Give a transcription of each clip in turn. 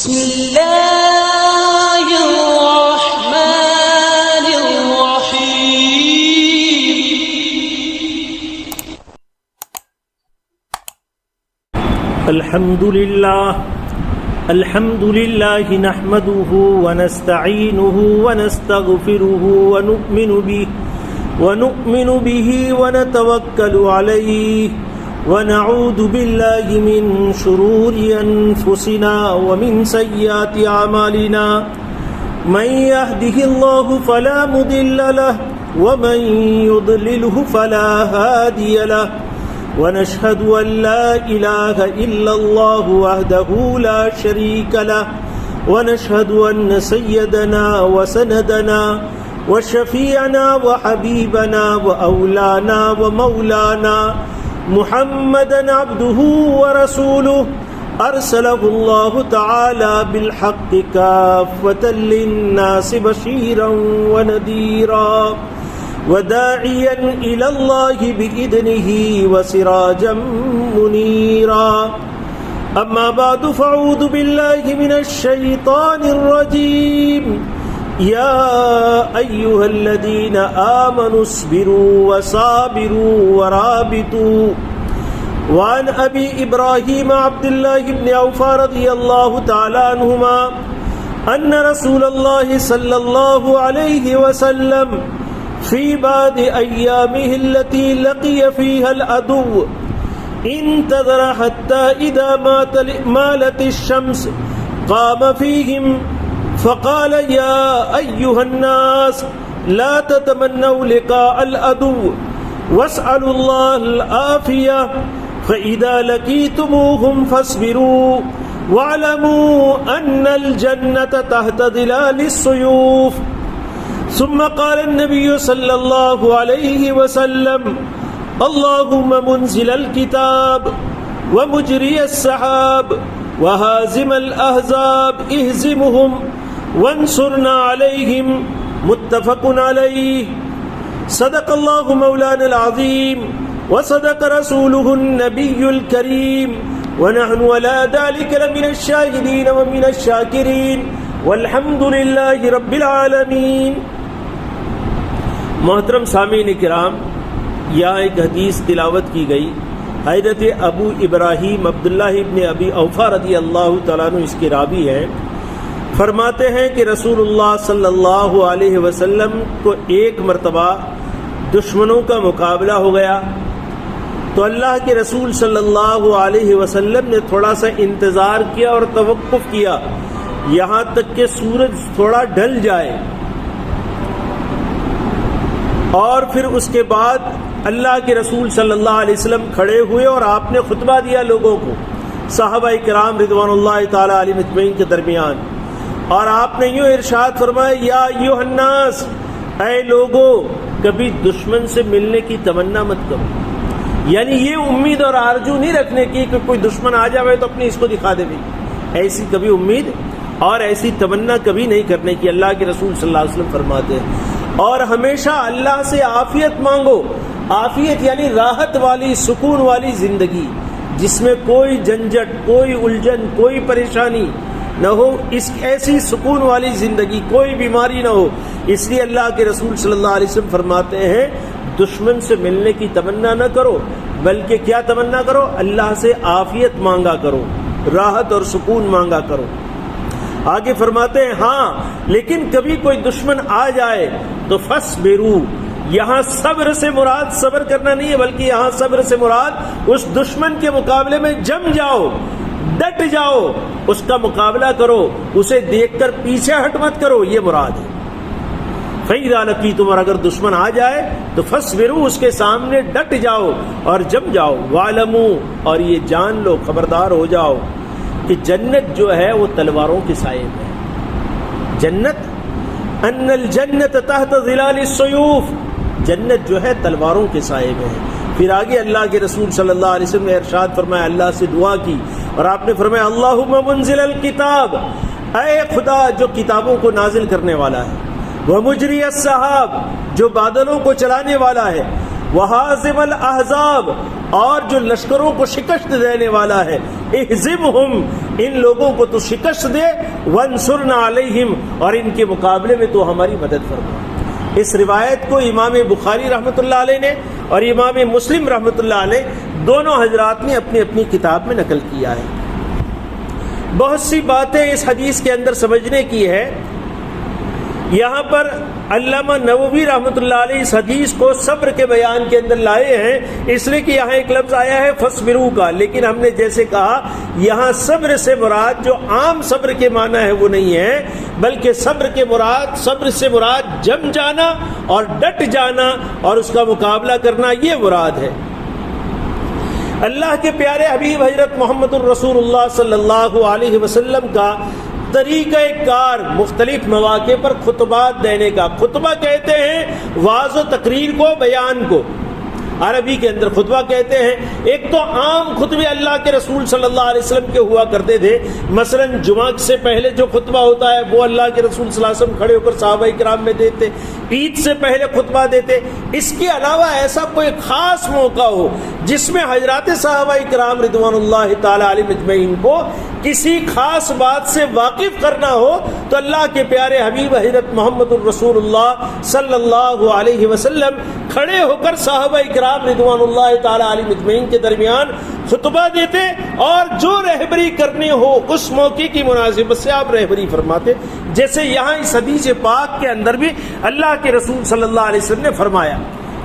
بسم الله الرحمن الرحيم. الحمد لله نحمده ونستعينه ونستغفره ونؤمن به ونتوكل عليه ونعوذ بالله من شرور أنفسنا ومن سيئات أعمالنا من يهده الله فلا مضل له ومن يضلله فلا هادي له ونشهد أن لا إله إلا الله وحده لا شريك له ونشهد أن سيدنا وسندنا وشفيعنا وحبيبنا وأولانا ومولانا محمدا عبده ورسوله أرسله الله تعالى بالحق كافة للناس بشيرا ونذيرا وداعيا إلى الله بإذنه وسراجا منيرا. أما بعد فأعوذ بالله من الشيطان الرجيم. يا أيها الذين آمنوا اصبروا وصابروا ورابطوا. وعن أبي إبراهيم عبد الله بن أوفى رضي الله تعالى عنهما أن رسول الله صلى الله عليه وسلم في بعض أيامه التي لقي فيها العدو انتظر حتى إذا مالت الشمس قام فيهم فقال يا أيها الناس لا تتمنوا لقاء العدو واسألوا الله العافية فإذا لقيتموهم فاصبروا واعلموا أن الجنة تحت ظلال السيوف. ثم قال النبي صلى الله عليه وسلم اللهم منزل الكتاب ومجري السحاب وهازم الأحزاب اهزمهم وانصرنا عليهم. متفق عليه. صدق الله مولانا العظيم وصدق رسوله النبي الكريم ونحن على ذلك لمن الشاهدين ومن الشاكرين والحمد لله رب العالمین. محترم سامعین کرام، یہاں ایک حدیث تلاوت کی گئی. حضرت ابو ابراہیم عبداللہ ابن ابی اوفا رضی اللہ تعالیٰ عنہ اس کے راوی ہیں. فرماتے ہیں کہ رسول اللہ صلی اللہ علیہ وسلم کو ایک مرتبہ دشمنوں کا مقابلہ ہو گیا تو اللہ کے رسول صلی اللہ علیہ وسلم نے تھوڑا سا انتظار کیا اور توقف کیا یہاں تک کہ سورج تھوڑا ڈھل جائے، اور پھر اس کے بعد اللہ کے رسول صلی اللہ علیہ وسلم کھڑے ہوئے اور آپ نے خطبہ دیا لوگوں کو، صحابہ کرام رضوان اللہ تعالی علیہم اجمعین کے درمیان، اور آپ نے یوں ارشاد فرمایا یا ایھا الناس، اے لوگو کبھی دشمن سے ملنے کی تمنا مت کرو. یعنی یہ امید اور آرزو نہیں رکھنے کی کہ کوئی دشمن آ جائے تو اپنی اس کو دکھا دے. ایسی کبھی امید اور ایسی تمنا کبھی نہیں کرنے کی اللہ کے رسول صلی اللہ علیہ وسلم فرماتے ہیں. اور ہمیشہ اللہ سے عافیت مانگو. عافیت یعنی راحت والی، سکون والی زندگی جس میں کوئی جھنجھٹ، کوئی الجھن، کوئی پریشانی نہ ہو، اس ایسی سکون والی زندگی، کوئی بیماری نہ ہو. اس لیے اللہ کے رسول صلی اللہ علیہ وسلم فرماتے ہیں دشمن سے ملنے کی تمنا نہ کرو، بلکہ کیا تمنا کرو؟ اللہ سے عافیت مانگا کرو، راحت اور سکون مانگا کرو. آگے فرماتے ہیں ہاں لیکن کبھی کوئی دشمن آ جائے تو فصبروا. یہاں صبر سے مراد صبر کرنا نہیں ہے، بلکہ یہاں صبر سے مراد اس دشمن کے مقابلے میں جم جاؤ، ڈٹ جاؤ، اس کا مقابلہ کرو، اسے دیکھ کر پیچھے ہٹ مت کرو، یہ مراد ہے. فَإِذَا لَقِيتُمْ، اور اگر دشمن آ جائے تو فَاصْبِرُوا، اس کے سامنے ڈٹ جاؤ اور جم جاؤ. وَاعْلَمُوا، اور یہ جان لو، خبردار ہو جاؤ کہ جنت جو ہے وہ تلواروں کے سائے میں ہے. جنت ان الجنت تحت ظلال السیوف، جنت جو ہے تلواروں کے سائے میں ہے. پھر آگے اللہ کے رسول صلی اللہ علیہ وسلم نے ارشاد فرمایا، اللہ سے دعا کی اور آپ نے فرمایا اللہم منزل الکتاب، اے خدا جو کتابوں کو نازل کرنے والا ہے، ومجری السحاب، جو بادلوں کو چلانے والا ہے، وہازم الاحزاب، اور جو لشکروں کو شکست دینے والا ہے، اہزمہم، ان لوگوں کو تو شکست دے، وانصرنا علیہم، اور ان کے مقابلے میں تو ہماری مدد فرما۔ اس روایت کو امام بخاری رحمۃ اللہ علیہ نے اور امام مسلم رحمۃ اللہ علیہ دونوں حضرات نے اپنی اپنی کتاب میں نقل کیا ہے۔ بہت سی باتیں اس حدیث کے اندر سمجھنے کی ہے۔ یہاں پر علامہ نووی رحمۃ اللہ علیہ اس حدیث کو صبر کے بیان کے اندر لائے ہیں، اس لیے کہ یہاں ایک لفظ آیا ہے فصبروا کا، لیکن ہم نے جیسے کہا یہاں صبر سے مراد جو عام صبر کے معنی ہے وہ نہیں ہے، بلکہ صبر سے مراد جم جانا اور ڈٹ جانا اور اس کا مقابلہ کرنا، یہ مراد ہے۔ اللہ کے پیارے حبیب حضرت محمد الرسول اللہ صلی اللہ علیہ وسلم کا طریقہ کار مختلف مواقع پر خطبات دینے کا، خطبہ کہتے ہیں وعظ و تقریر کو، بیان کو، عربی کے اندر خطبہ کہتے ہیں۔ ایک تو عام خطبے اللہ کے رسول صلی اللہ علیہ وسلم کے ہوا کرتے تھے، مثلا جمعہ سے پہلے جو خطبہ ہوتا ہے وہ اللہ کے رسول صلی اللہ علیہ وسلم کھڑے ہو کر صحابہ کرام میں دیتے، عید سے پہلے خطبہ دیتے۔ اس کے علاوہ ایسا کوئی خاص موقع ہو جس میں حضرات صحابہ کرام رضوان اللہ تعالی علیہم اجمعین کو کسی خاص بات سے واقف کرنا ہو تو اللہ کے پیارے حبیب حضرت محمد الرسول اللہ صلی اللہ علیہ وسلم کھڑے ہو کر صحابہ کرام رضوان اللہ تعالی علیہم اجمعین کے درمیان خطبہ دیتے، اور جو رہبری کرنی ہو اس موقع کی مناسبت سے آپ رہبری فرماتے، جیسے یہاں اس حدیث پاک کے اندر بھی اللہ کے رسول صلی اللہ علیہ وسلم نے فرمایا،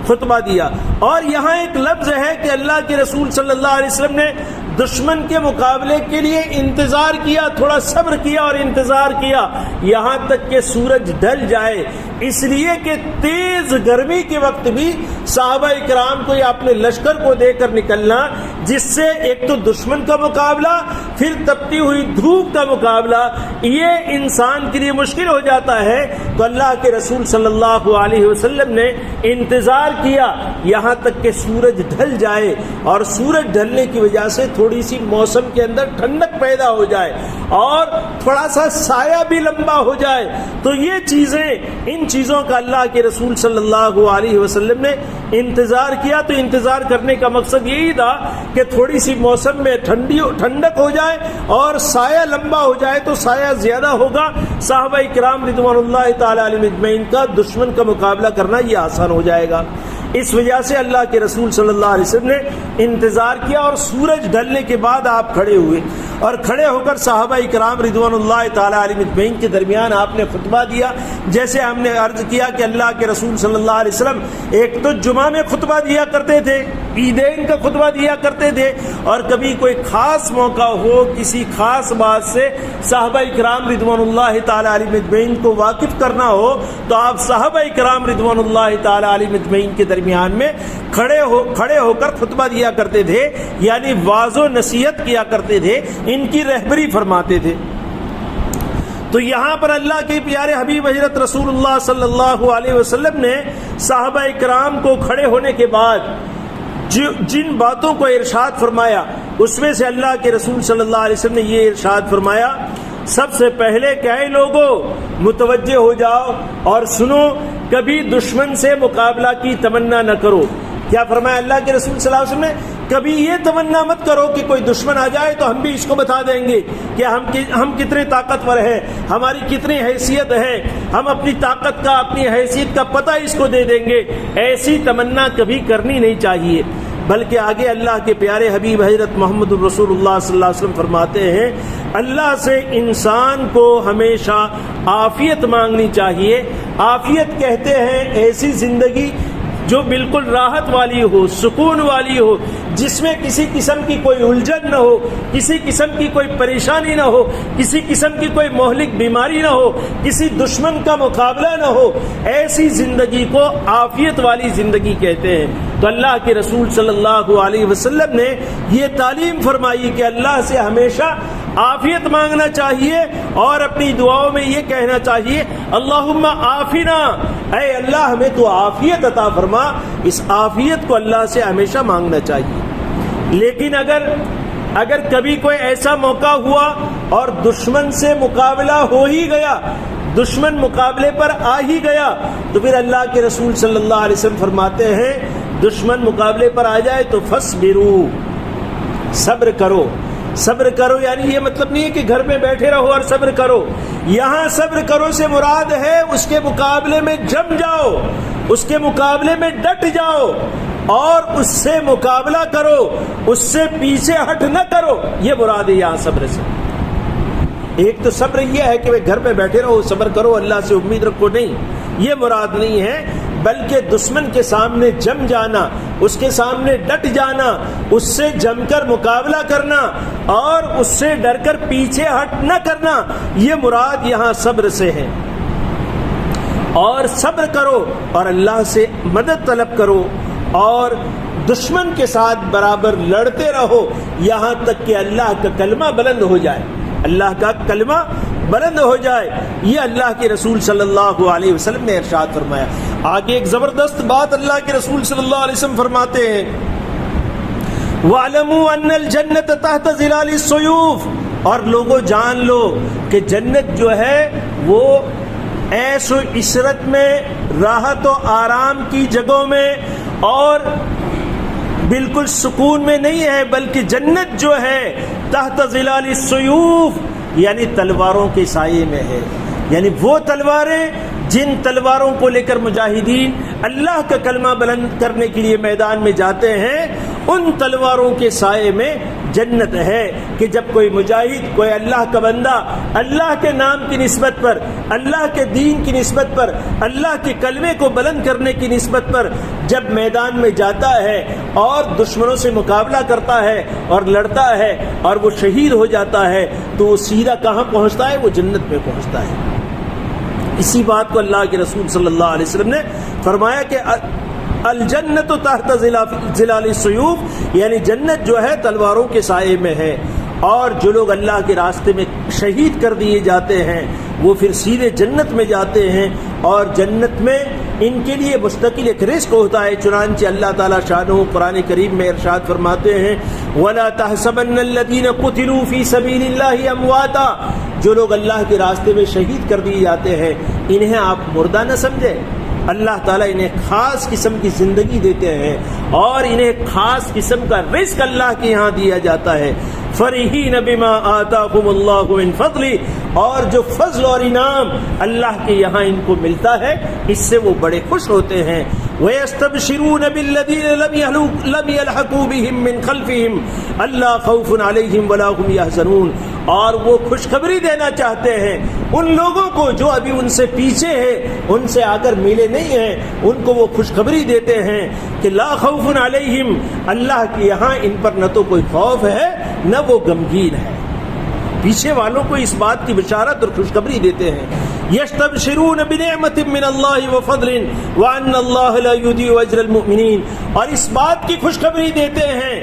خطبہ دیا۔ اور یہاں ایک لفظ ہے کہ اللہ کے رسول صلی اللہ علیہ وسلم نے دشمن کے مقابلے کے لیے انتظار کیا، تھوڑا صبر کیا اور انتظار کیا یہاں تک کہ سورج ڈھل جائے، اس لیے کہ تیز گرمی کے وقت بھی صحابہ کرام کو یا اپنے لشکر کو دے کر نکلنا، جس سے ایک تو دشمن کا مقابلہ، پھر تپتی ہوئی دھوپ کا مقابلہ، یہ انسان کے لیے مشکل ہو جاتا ہے۔ تو اللہ کے رسول صلی اللہ علیہ وسلم نے انتظار کیا یہاں تک کہ سورج ڈھل جائے، اور سورج ڈھلنے کی وجہ سے تھوڑی سی موسم کے اندر ٹھنڈک پیدا ہو جائے اور تھوڑا سا سایہ بھی لمبا ہو جائے۔ تو یہ چیزیں، ان چیزوں کا اللہ کے رسول صلی اللہ علیہ وسلم نے انتظار کیا۔ تو انتظار کرنے کا مقصد یہی تھا کہ تھوڑی سی موسم میں ٹھنڈک ہو جائے اور سایہ لمبا ہو جائے، تو سایہ زیادہ ہوگا، صحابہ کرام رضوان اللہ تعالی علیہم اجمعین کا دشمن کا مقابلہ کرنا یہ آسان ہو جائے گا۔ اس وجہ سے اللہ کے رسول صلی اللہ علیہ وسلم نے انتظار کیا، اور سورج ڈھلنے کے بعد آپ کھڑے ہوئے، اور کھڑے ہو کر صحابہ کرام رضوان اللہ تعالی علیہم اجمعین کے درمیان آپ نے خطبہ دیا۔ جیسے ہم نے عرض کیا کہ اللہ کے رسول صلی اللہ علیہ وسلم ایک تو جمعہ میں خطبہ دیا کرتے تھے، عیدین کا خطبہ دیا کرتے تھے، اور کبھی کوئی خاص موقع ہو، کسی خاص بات سے صحابہ کرام رضوان اللہ تعالی علیہم اجمعین کو واقف کرنا ہو تو آپ صحابہ کرام رضوان اللہ تعالی علیہم اجمعین کے درمیان میں کھڑے ہو کر خطبہ دیا کرتے تھے، یعنی واعظ و نصیحت کیا کرتے تھے، ان کی رہبری فرماتے تھے۔ تو یہاں پر اللہ کے پیارے حبیب حضرت رسول اللہ صلی اللہ علیہ وسلم نے صحابہ کرام کو کھڑے ہونے کے بعد جن باتوں کو ارشاد فرمایا، اس میں سے اللہ کے رسول صلی اللہ علیہ وسلم نے یہ ارشاد فرمایا، سب سے پہلے کہ اے لوگو متوجہ ہو جاؤ اور سنو، کبھی دشمن سے مقابلہ کی تمنا نہ کرو۔ کیا فرمایا اللہ کے رسول صلی اللہ علیہ وسلم نے؟ کبھی یہ تمنا مت کرو کہ کوئی دشمن آ جائے تو ہم بھی اس کو بتا دیں گے کہ ہم کتنے طاقتور ہیں، ہماری کتنی حیثیت ہے، ہم اپنی طاقت کا، اپنی حیثیت کا پتہ اس کو دے دیں گے۔ ایسی تمنا کبھی کرنی نہیں چاہیے، بلکہ آگے اللہ کے پیارے حبیب حضرت محمد الرسول اللہ صلی اللہ علیہ وسلم فرماتے ہیں اللہ سے انسان کو ہمیشہ عافیت مانگنی چاہیے۔ عافیت کہتے ہیں ایسی زندگی جو بالکل راحت والی ہو، سکون والی ہو، جس میں کسی قسم کی کوئی الجھن نہ ہو، کسی قسم کی کوئی پریشانی نہ ہو، کسی قسم کی کوئی مہلک بیماری نہ ہو، کسی دشمن کا مقابلہ نہ ہو، ایسی زندگی کو عافیت والی زندگی کہتے ہیں۔ تو اللہ کے رسول صلی اللہ علیہ وسلم نے یہ تعلیم فرمائی کہ اللہ سے ہمیشہ عافیت مانگنا چاہیے اور اپنی دعاؤں میں یہ کہنا چاہیے اللہم عافنا، اے اللہ ہمیں تو عافیت عطا فرما۔ اس عافیت کو اللہ سے ہمیشہ مانگنا چاہیے۔ لیکن اگر کبھی کوئی ایسا موقع ہوا اور دشمن سے مقابلہ ہو ہی گیا، دشمن مقابلے پر آ ہی گیا، تو پھر اللہ کے رسول صلی اللہ علیہ وسلم فرماتے ہیں دشمن مقابلے پر آ جائے تو فصبرو، صبر کرو. صبر کرو یعنی یہ مطلب نہیں ہے کہ گھر میں بیٹھے رہو اور صبر کرو. یہاں صبر کرو سے مراد ہے اس کے مقابلے میں جم جاؤ، اس کے مقابلے میں ڈٹ جاؤ اور اس سے مقابلہ کرو، اس سے پیچھے ہٹ نہ کرو. یہ مراد ہے یہاں صبر سے. ایک تو صبر یہ ہے کہ وہ گھر میں بیٹھے رہو، صبر کرو، اللہ سے امید رکھو، نہیں، یہ مراد نہیں ہے، بلکہ دشمن کے سامنے جم جانا، اس کے سامنے ڈٹ جانا، اس سے جم کر مقابلہ کرنا اور اس سے ڈر کر پیچھے ہٹ نہ کرنا، یہ مراد یہاں صبر سے ہے. اور صبر کرو اور اللہ سے مدد طلب کرو اور دشمن کے ساتھ برابر لڑتے رہو یہاں تک کہ اللہ کا کلمہ بلند ہو جائے، اللہ کا کلمہ بلند ہو جائے. یہ اللہ کے رسول صلی اللہ علیہ وسلم نے ارشاد فرمایا. آگے ایک زبردست بات اللہ کے رسول صلی اللہ علیہ وسلم فرماتے ہیں، وَاعْلَمُوا أَنَّ الْجَنَّةَ تَحْتَ ظِلَالِ السُّيُوفِ، اور لوگوں جان لو کہ جنت جو ہے وہ عیش و عشرت میں، راحت و آرام کی جگہوں میں اور بالکل سکون میں نہیں ہے، بلکہ جنت جو ہے تحت ظلال السیوف یعنی تلواروں کے سائے میں ہے. یعنی وہ تلواریں جن تلواروں کو لے کر مجاہدین اللہ کا کلمہ بلند کرنے کے لیے میدان میں جاتے ہیں، ان تلواروں کے سائے میں جنت ہے. کہ جب کوئی مجاہد، کوئی اللہ کا بندہ اللہ کے نام کی نسبت پر، اللہ کے دین کی نسبت پر، اللہ کے کلمے کو بلند کرنے کی نسبت پر جب میدان میں جاتا ہے اور دشمنوں سے مقابلہ کرتا ہے اور لڑتا ہے اور وہ شہید ہو جاتا ہے تو وہ سیدھا کہاں پہنچتا ہے؟ وہ جنت میں پہنچتا ہے. اسی بات کو اللہ کے رسول صلی اللہ علیہ وسلم نے فرمایا کہ الجنت تحت ظلال السیوف یعنی جنت جو ہے تلواروں کے سائے میں ہے. اور جو لوگ اللہ کے راستے میں شہید کر دیے جاتے ہیں وہ پھر سیدھے جنت میں جاتے ہیں اور جنت میں ان کے لیے مستقل ایک رزق ہوتا ہے. چنانچہ اللہ تعالیٰ شانہ قرآن کریم میں ارشاد فرماتے ہیں وَلَا تَحْسَبَنَّ الَّذِينَ قُتِلُوا فِي سَبِيلِ اللَّهِ أَمْوَاتًا، جو لوگ اللہ کے راستے میں شہید کر دیے جاتے ہیں انہیں آپ مردہ نہ سمجھیں. اللہ تعالیٰ انہیں خاص قسم کی زندگی دیتے ہیں اور انہیں خاص قسم کا رزق اللہ کے یہاں دیا جاتا ہے. فرحین بما آتاکم اللہ من فضلی، اور جو فضل اور انعام اللہ کے یہاں ان کو ملتا ہے اس سے وہ بڑے خوش ہوتے ہیں. وَيَسْتَبْشِرُونَ بِالَّذِينَ لَمْ يَلْحَقُوا بِهِم مِّن خَلْفِهِمْ أَلَّا خَوْفٌ عَلَيْهِمْ وَلَا هُمْ يَحْزَنُونَ، اور وہ خوشخبری دینا چاہتے ہیں ان لوگوں کو جو ابھی ان سے پیچھے ہیں، ان سے آ کر ملے نہیں ہیں، ان کو وہ خوشخبری دیتے ہیں کہ لا خوف علیہم، اللہ کے یہاں ان پر نہ تو کوئی خوف ہے نہ وہ غمگین ہے. پیچھے والوں کو اس بات کی بشارت اور خوشخبری دیتے ہیں. یستبشرون بنعمت من اللہ وفضل وان اللہ لا یضیع اجر المؤمنین، اور اس بات کی خوشخبری دیتے ہیں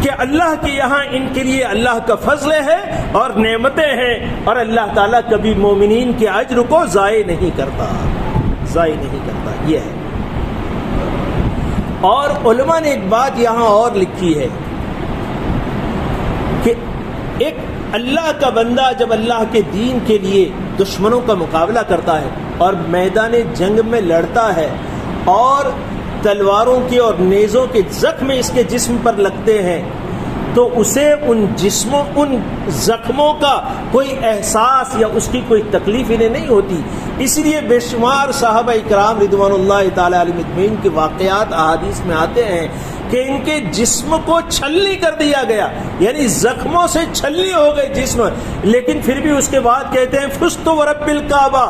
کہ اللہ کے یہاں ان کے لیے اللہ کا فضل ہے اور نعمتیں ہیں اور اللہ تعالیٰ کبھی مومنین کے اجر کو ضائع نہیں کرتا، ضائع نہیں کرتا. یہ ہے. اور علماء نے ایک بات یہاں اور لکھی ہے کہ ایک اللہ کا بندہ جب اللہ کے دین کے لیے دشمنوں کا مقابلہ کرتا ہے اور میدان جنگ میں لڑتا ہے اور تلواروں کے اور نیزوں کے زخم اس کے جسم پر لگتے ہیں تو اسے ان زخموں کا کوئی احساس یا اس کی کوئی تکلیف انہیں نہیں ہوتی. اس لیے بے شمار صحابہ اکرام رضوان اللہ تعالی علیہم اجمعین کے واقعات احادیث میں آتے ہیں کہ ان کے جسم کو چھلنی کر دیا گیا، یعنی زخموں سے چھلنی ہو گئی جسم، لیکن پھر بھی اس کے بعد کہتے ہیں فزت ورب الکعبہ.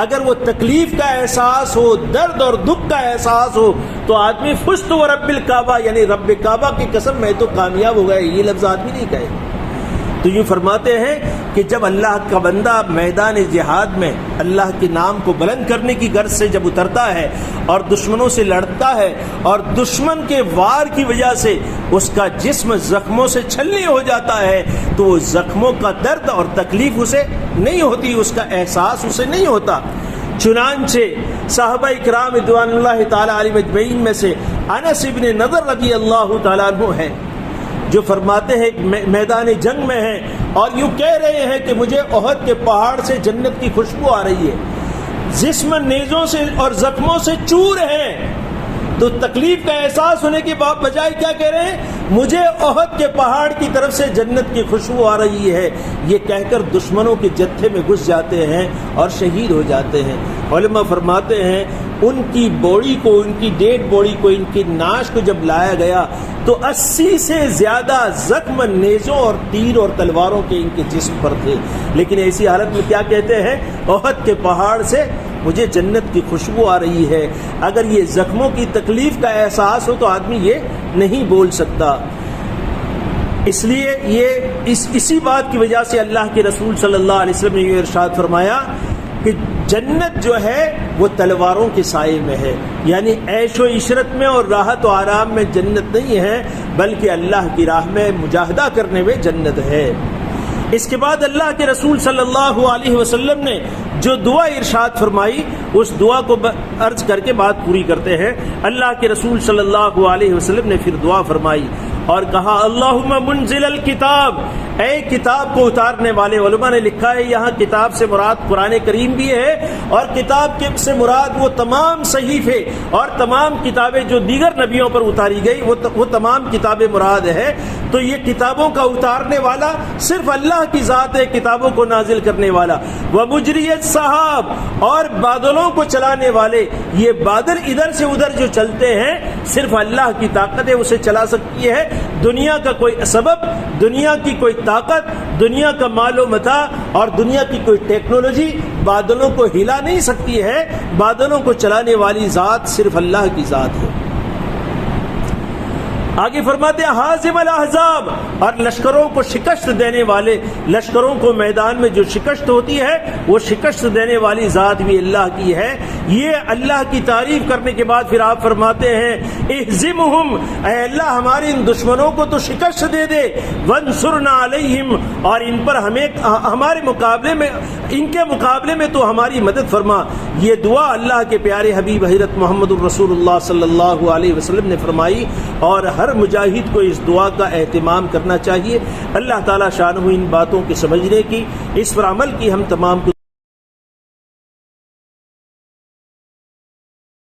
اگر وہ تکلیف کا احساس ہو، درد اور دکھ کا احساس ہو تو آدمی فزت ورب الکعبہ یعنی رب کعبہ کی قسم میں تو کامیاب ہو گئے، یہ لفظ آدمی نہیں کہے. تو یوں فرماتے ہیں کہ جب اللہ کا بندہ میدان جہاد میں اللہ کے نام کو بلند کرنے کی غرض سے جب اترتا ہے اور دشمنوں سے لڑتا ہے اور دشمن کے وار کی وجہ سے اس کا جسم زخموں سے چھلنی ہو جاتا ہے تو وہ زخموں کا درد اور تکلیف اسے نہیں ہوتی، اس کا احساس اسے نہیں ہوتا. چنانچہ صحابہ اکرام رضوان اللہ تعالی علیہم اجمعین میں سے انس بن نضر رضی اللہ تعالیٰ عنہ ہے جو فرماتے ہیں میدان جنگ میں ہیں اور یوں کہہ رہے ہیں کہ مجھے احد کے پہاڑ سے جنت کی خوشبو آ رہی ہے، جسم نیزوں سے اور زخموں سے چور ہے، تو تکلیف کا احساس ہونے کے بجائے کیا کہہ رہے ہیں؟ مجھے احد کے پہاڑ کی طرف سے جنت کی خوشبو آ رہی ہے، یہ کہہ کر دشمنوں کے جتھے میں گھس جاتے ہیں اور شہید ہو جاتے ہیں۔ علماء فرماتے ہیں ان کی باڈی کو، ان کی ڈیڈ باڈی کو، ان کی ناش کو جب لایا گیا تو 80 سے زیادہ زخم نیزوں اور تیر اور تلواروں کے ان کے جسم پر تھے، لیکن ایسی حالت میں کیا کہتے ہیں؟ احد کے پہاڑ سے مجھے جنت کی خوشبو آ رہی ہے۔ اگر یہ زخموں کی تکلیف کا احساس ہو تو آدمی یہ نہیں بول سکتا۔ اس لیے یہ اسی بات کی وجہ سے اللہ کے رسول صلی اللہ علیہ وسلم نے یہ ارشاد فرمایا کہ جنت جو ہے وہ تلواروں کے سائے میں ہے، یعنی عیش و عشرت میں اور راحت و آرام میں جنت نہیں ہے، بلکہ اللہ کی راہ میں مجاہدہ کرنے میں جنت ہے۔ اس کے بعد اللہ کے رسول صلی اللہ علیہ وسلم نے جو دعا ارشاد فرمائی اس دعا کو عرض کر کے بات پوری کرتے ہیں۔ اللہ کے رسول صلی اللہ علیہ وسلم نے پھر دعا فرمائی اور کہا اللہم منزل الکتاب، اے کتاب کو اتارنے والے۔ علماء نے لکھا ہے یہاں کتاب سے مراد قرآن کریم بھی ہے، اور کتاب سے مراد وہ تمام صحیفے اور تمام کتابیں جو دیگر نبیوں پر اتاری گئی وہ تمام کتابیں مراد ہے۔ تو یہ کتابوں کا اتارنے والا صرف اللہ کی ذات ہے، کتابوں کو نازل کرنے والا۔ ومجری السحاب، اور بادلوں کو چلانے والے، یہ بادل ادھر سے ادھر جو چلتے ہیں صرف اللہ کی طاقت ہے اسے چلا سکتی ہے۔ دنیا کا کوئی سبب، دنیا کی کوئی طاقت، دنیا کا مال و متاع اور دنیا کی کوئی ٹیکنالوجی بادلوں کو ہلا نہیں سکتی ہے۔ بادلوں کو چلانے والی ذات صرف اللہ کی ذات ہے۔ آگے فرماتے ہیں حازم الاحزاب، اور لشکروں کو شکست دینے والے، لشکروں کو میدان میں جو شکست ہوتی ہے وہ شکست دینے والی ذات بھی اللہ کی ہے۔ یہ اللہ کی تعریف کرنے کے بعد پھر آپ فرماتے ہیں اہزمہم، اے اللہ ہمارے ان دشمنوں کو تو شکست دے دے، وانصرنا علیہم، اور ان پر ہمیں ہمارے مقابلے میں، ان کے مقابلے میں تو ہماری مدد فرما۔ یہ دعا اللہ کے پیارے حبیب حضرت محمد الرسول اللہ صلی اللہ علیہ وسلم نے فرمائی، اور ہر مجاہد کو اس دعا کا اہتمام کرنا چاہیے۔ اللہ تعالیٰ شانہ ان باتوں کے سمجھنے کی، اس پر عمل کی ہم تمام کو